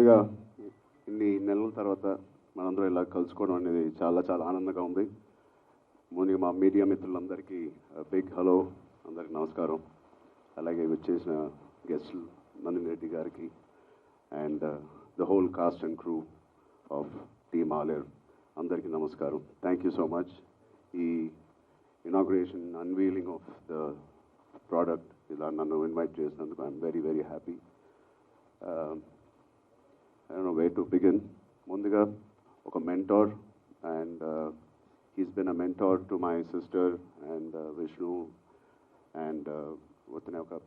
ముందుగా ఇన్ని నెలల తర్వాత మనందరం ఇలా కలుసుకోవడం అనేది చాలా చాలా ఆనందంగా ఉంది. ముందుగా మా మీడియా మిత్రులందరికీ బిగ్ హలో, అందరికీ నమస్కారం. అలాగే వచ్చేసిన గెస్టులు నందిని రెడ్డి గారికి and the whole cast and crew of team Alair అందరికీ నమస్కారం. Thank you so much. ఈ inauguration unveiling of the product ఇలా నన్ను ఇన్వైట్ చేసినందుకు I'm very very happy. I don't know where to begin. Mundiga, oka mentor, and he's been a mentor to my sister and Vishnu, and what's oka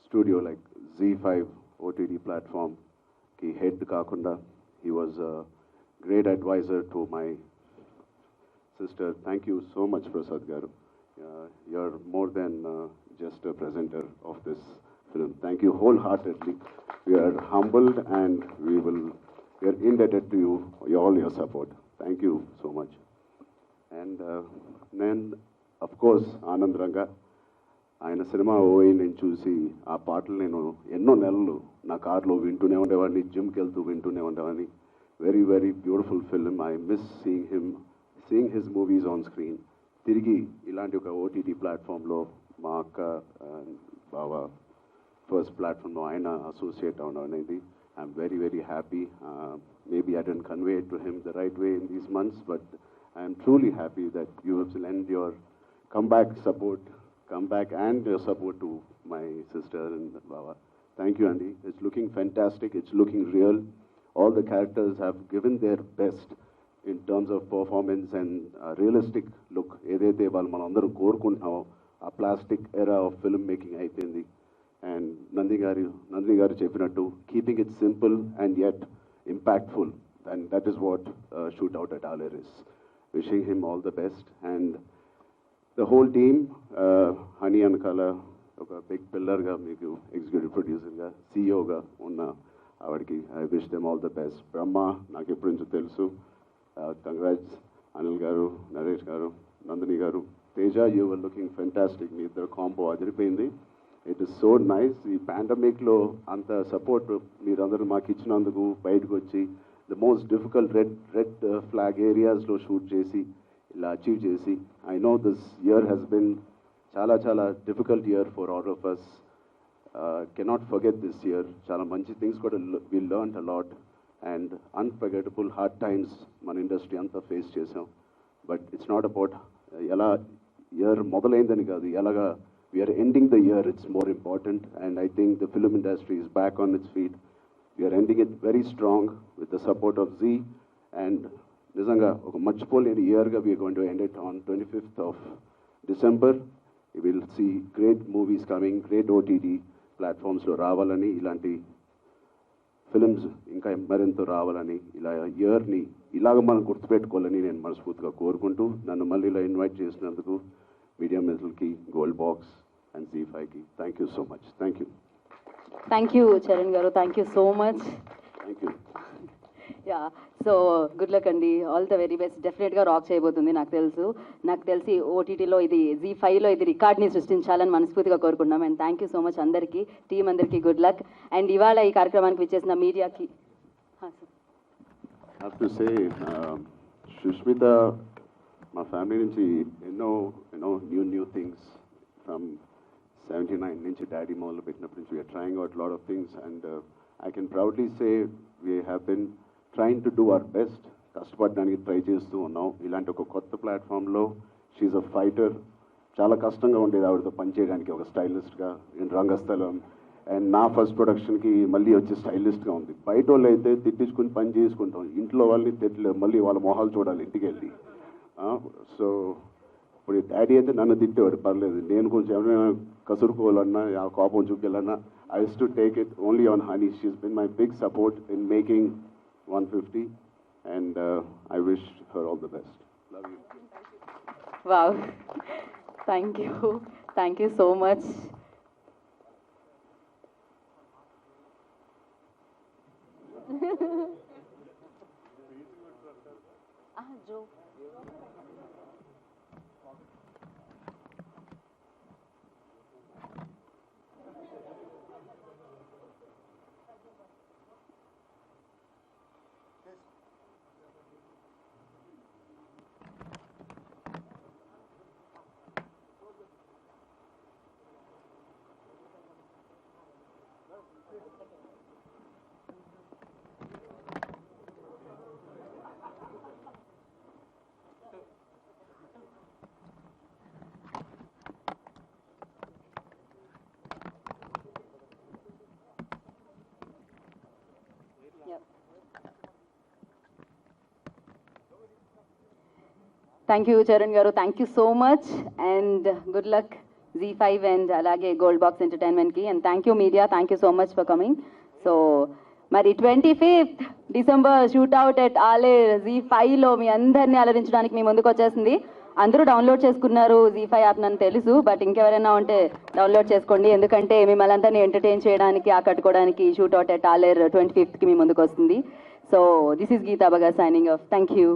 studio like Z5 OTT platform ki head kaakunda. He was a great advisor to my sister. Thank you so much, Prasad garu. You're more than just a presenter of this film. Thank you wholeheartedly. We are humbled and we are indebted to you, all your support. Thank you so much. And then, of course, Anand Ranga, ఆయన cinema ఓయి నేను చూసి ఆ పాటలు నేను ఎన్నో నెలలు నా కార్లో వింటూనే ఉండేవాడిని, జిమ్కి వెళ్తూ వింటూనే ఉండేవాడిని. Very very beautiful film. I miss seeing his movies on screen. తిరిగి ఇలాంటి ఒక ఓటీటీ ప్లాట్ఫామ్లో మా అక్క బావ ఫస్ట్ ప్లాట్ఫామ్లో ఆయన అసోసియేట్ అవడం అనేది I'm very very happy. Maybe I don't convey to him the right way in these months, but I'm truly happy that you have lent your comeback and your support to my sister and Baba. Thank you, Andy. It's looking fantastic. It's looking real. All the characters have given their best in terms of performance and realistic look. ఏదైతే వాళ్ళు మనందరూ కోరుకుంటున్నామో ఆ plastic era of film making అయిపోయింది. And Nandini garu cheppinattu, keeping it simple and yet impactful, and that is what Shootout at Aler is. Wishing him all the best, and the whole team, Hani and Kala, oka big pillar ga meeku executive producer ga CEO ga unna avariki I wish them all the best. Brahma naaku eppudu nuncho telusu. Congrats Anil garu, Naresh garu, Nandini garu. Teja, you were looking fantastic. మీ ఇద్దరు combo అదిరిపోయింది. It is so nice. ఈ పాండమిక్లో అంత support మీరందరూ మాకు ఇచ్చినందుకు, బయటకు వచ్చి the most difficult red flag ఏరియాస్లో షూట్ చేసి ఇలా అచీవ్ చేసి, I know this year has been చాలా చాలా difficult year for all of us. Cannot forget this year. చాలా మంచి థింగ్స్ కూడా we learn a lot and unforgettable hard times మన ఇండస్ట్రీ అంతా ఫేస్ చేసాం. బట్ ఇట్స్ నాట్ అబౌట్ ఎలా year మొదలైందని కాదు, ఎలాగా we are ending the year, it's more important, and I think the film industry is back on its feet. We are ending it very strong with the support of Z, and nizanga oka marchipoleni year ga we are going to end it on 25th of December. We will see great movies coming, great OTT platforms lo ravalani, ilanti films ఇంకా మరింత రావాలని, ఇలా ఇయర్ని ఇలాగ మనం గుర్తుపెట్టుకోవాలని నేను మనస్ఫూర్తిగా కోరుకుంటూ, నన్ను మళ్ళీ ఇలా ఇన్వైట్ చేసినందుకు మీడియా మిత్రులకి, గోల్డ్ బాక్స్ అండ్ Z5కి thank you so much. Thank you. Thank you Charan garu, thank you so much. Thank you. Yeah, so good luck అండి, ఆల్ ద వెరీ బెస్ట్. డెఫినెట్గా రాక్ చేయబోతుంది నాకు తెలిసి ఓటీటీలో ఇది Z5లో ఇది రికార్డ్ని సృష్టించాలని మనస్ఫూర్తిగా కోరుకుంటున్నాం. And thank you so much అందరికీ, టీం అందరికీ గుడ్ లక్. అండ్ ఇవాళ ఈ కార్యక్రమానికి విచ్చేసిన మీడియాకి సుష్మిత మా ఫ్యామిలీ నుంచి ఎన్నో న్యూ థింగ్స్ ఫ్రమ్ 79 నుంచి డాడీ మొదలు పెట్టినప్పటి నుంచి we are trying out lot of things, and I can proudly say we have been trying to do our best. కష్టపడడానికి ట్రై చేస్తూ ఉన్నాం. ఇలాంటి ఒక కొత్త ప్లాట్ఫామ్లో షీఈ్ అ ఫైటర్. చాలా కష్టంగా ఉండేది ఆవిడతో పనిచేయడానికి ఒక స్టైలిస్ట్గా ఇన్ రంగస్థలం. అండ్ నా ఫస్ట్ ప్రొడక్షన్కి మళ్ళీ వచ్చి స్టైలిస్ట్గా ఉంది. బయట వాళ్ళు అయితే తిట్టించుకుని పని చేసుకుంటాం, ఇంట్లో వాళ్ళని తిట్టలేదు, మళ్ళీ వాళ్ళ మొహాలు చూడాలి ఇంటికి వెళ్ళి. సో ఇప్పుడు డాడీ అయితే నన్ను తిట్టేవాడు, పర్లేదు. నేను కొంచెం ఎవరైనా కసురుకోవాలన్నా, ఆ కోపం చూపించాలన్నా, I use to take it only on honey. She's been my big support in making 150, and I wish her all the best. Love you. Wow, thank you so much. जो thank you Charan garu, thank you so much and good luck Z5 and అలాగే gold box ఎంటర్టైన్మెంట్కి and thank you media, thank you so much for coming. So మరి 25th December shootout at Aler Z5లో మీ అందరినీ అలరించడానికి మీ ముందుకు వచ్చేసింది. అందరూ download చేసుకున్నారు Z5 app, నన్ను తెలుసు, బట్ ఇంకెవరైనా ఉంటే డౌన్లోడ్ చేసుకోండి, ఎందుకంటే మిమ్మల్ని అందరినీ ఎంటర్టైన్ చేయడానికి ఆకట్టుకోవడానికి షూట్అవుట్ ఎట్ ఆలేర్ 25th మీ ముందుకు వస్తుంది. సో దిస్ ఈస్ గీతా బగా సైనింగ్ ఆఫ్. Thank you.